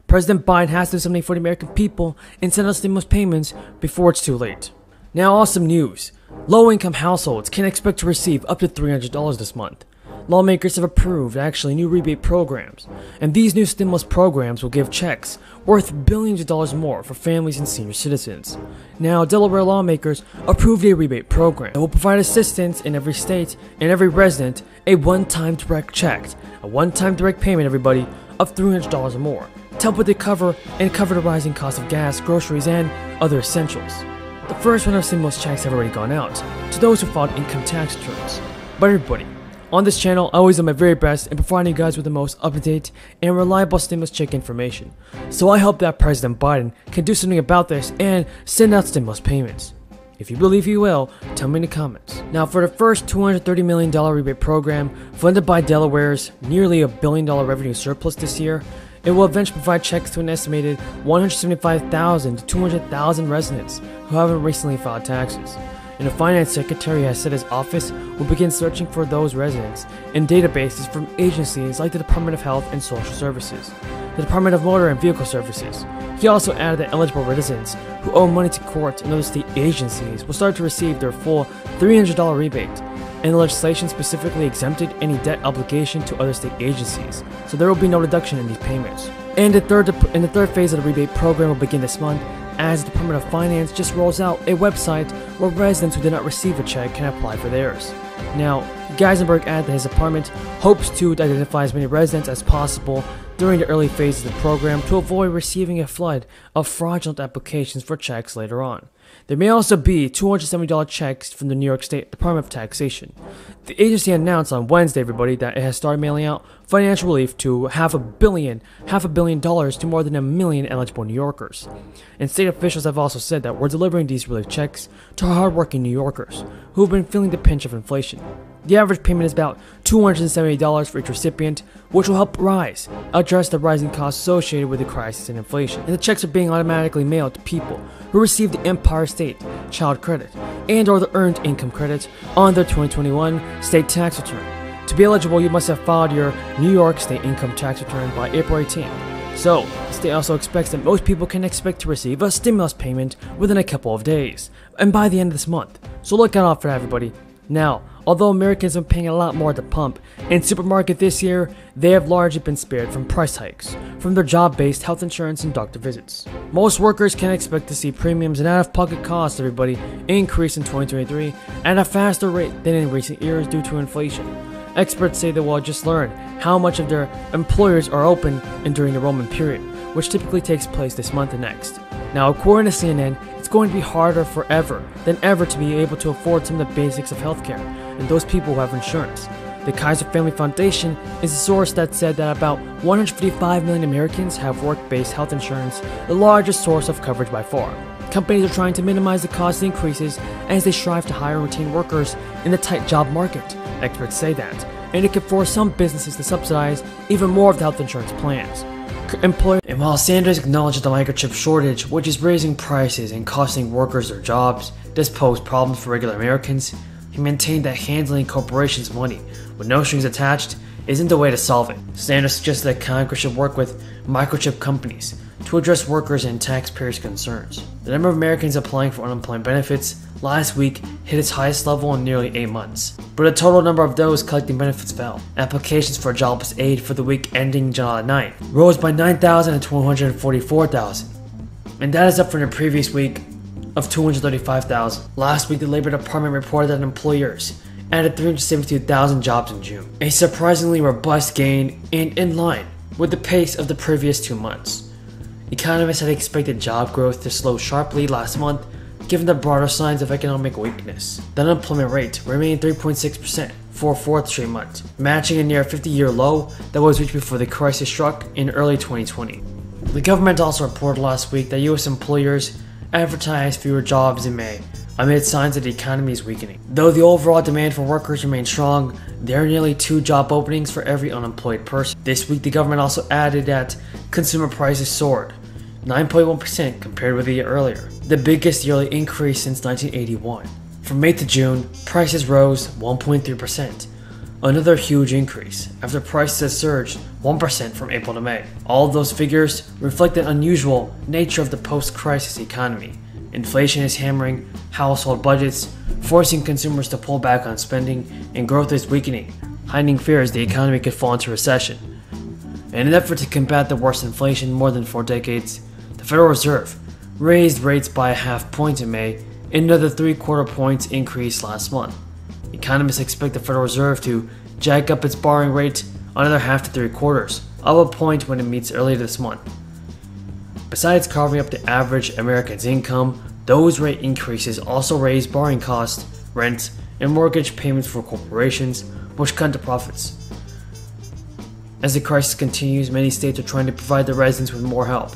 President Biden has to do something for the American people and send out stimulus payments before it's too late. Now, awesome news. Low-income households can expect to receive up to $300 this month. Lawmakers have approved new rebate programs, and these new stimulus programs will give checks worth billions of dollars more for families and senior citizens. Now, Delaware lawmakers approved a rebate program that will provide assistance in every state and every resident a one-time direct check, a one-time direct payment, everybody, of $300 or more to help with the cover the rising cost of gas, groceries, and other essentials. The first round of stimulus checks have already gone out to those who filed income tax returns. But everybody, on this channel, I always do my very best in providing you guys with the most up-to-date and reliable stimulus check information. So I hope that President Biden can do something about this and send out stimulus payments. If you believe he will, tell me in the comments. Now, for the first $230 million rebate program funded by Delaware's nearly $1 billion revenue surplus this year, it will eventually provide checks to an estimated 175,000 to 200,000 residents who haven't recently filed taxes. And the Finance Secretary has said his office will begin searching for those residents in databases from agencies like the Department of Health and Social Services, the Department of Motor and Vehicle Services. He also added that eligible residents who owe money to courts and other state agencies will start to receive their full $300 rebate, and the legislation specifically exempted any debt obligation to other state agencies, so there will be no reduction in these payments. And the third phase of the rebate program will begin this month, as the Department of Finance just rolls out a website where residents who did not receive a check can apply for theirs. Now, Geisenberg added that his department hopes to identify as many residents as possible during the early phases of the program to avoid receiving a flood of fraudulent applications for checks later on. There may also be $270 checks from the New York State Department of Taxation. The agency announced on Wednesday, everybody, that it has started mailing out financial relief to half a billion dollars to more than 1 million eligible New Yorkers. And state officials have also said that we're delivering these relief checks to hardworking New Yorkers who have been feeling the pinch of inflation. The average payment is about $270 for each recipient, which will help address the rising costs associated with the crisis and inflation. And the checks are being automatically mailed to people who receive the Empire State Child Credit and or the Earned Income Credit on their 2021 state tax return. To be eligible, you must have filed your New York State income tax return by April 18th. So, the state also expects that most people can expect to receive a stimulus payment within a couple of days, and by the end of this month. So look out for that, everybody. Now, although Americans have been paying a lot more at the pump and supermarket this year, they have largely been spared from price hikes from their job-based health insurance and doctor visits. Most workers can expect to see premiums and out-of-pocket costs, everybody, increase in 2023 at a faster rate than in recent years due to inflation. Experts say they will just learn how much of their employers are open and during the enrollment period, which typically takes place this month and next. Now, according to CNN, it's going to be harder than ever to be able to afford some of the basics of healthcare, and those people who have insurance. The Kaiser Family Foundation is a source that said that about 155 million Americans have work-based health insurance, the largest source of coverage by far. Companies are trying to minimize the cost increases as they strive to hire and retain workers in the tight job market. Experts say that, and it could force some businesses to subsidize even more of the health insurance plans. And while Sanders acknowledged the microchip shortage, which is raising prices and costing workers their jobs, does pose problems for regular Americans, he maintained that handling corporations' money with no strings attached isn't the way to solve it. Sanders suggested that Congress should work with microchip companies to address workers' and taxpayers' concerns. The number of Americans applying for unemployment benefits last week hit its highest level in nearly 8 months, but the total number of those collecting benefits fell. Applications for jobless aid for the week ending July 9th rose by 9,000 to 244,000, and that is up from the previous week of 235,000. Last week, the Labor Department reported that employers added 372,000 jobs in June, a surprisingly robust gain and in line with the pace of the previous 2 months. Economists had expected job growth to slow sharply last month, given the broader signs of economic weakness. The unemployment rate remained 3.6% for a fourth straight month, matching a near 50-year low that was reached before the crisis struck in early 2020. The government also reported last week that U.S. employers advertised fewer jobs in May, amid signs that the economy is weakening. Though the overall demand for workers remains strong, there are nearly 2 job openings for every unemployed person. This week, the government also added that consumer prices soared 9.1% compared with a year earlier, the biggest yearly increase since 1981. From May to June, prices rose 1.3%, Another huge increase after prices have surged 1% from April to May. All of those figures reflect the unusual nature of the post-crisis economy. Inflation is hammering household budgets, forcing consumers to pull back on spending, and growth is weakening, heightening fears the economy could fall into recession. In an effort to combat the worst inflation in more than 4 decades, the Federal Reserve raised rates by a half point in May and another 3/4 points increase last month. Economists expect the Federal Reserve to jack up its borrowing rate another half to 3/4 of a point when it meets earlier this month. Besides carving up the average American's income, those rate increases also raise borrowing costs, rent, and mortgage payments for corporations, which cut into profits. As the crisis continues, many states are trying to provide their residents with more help.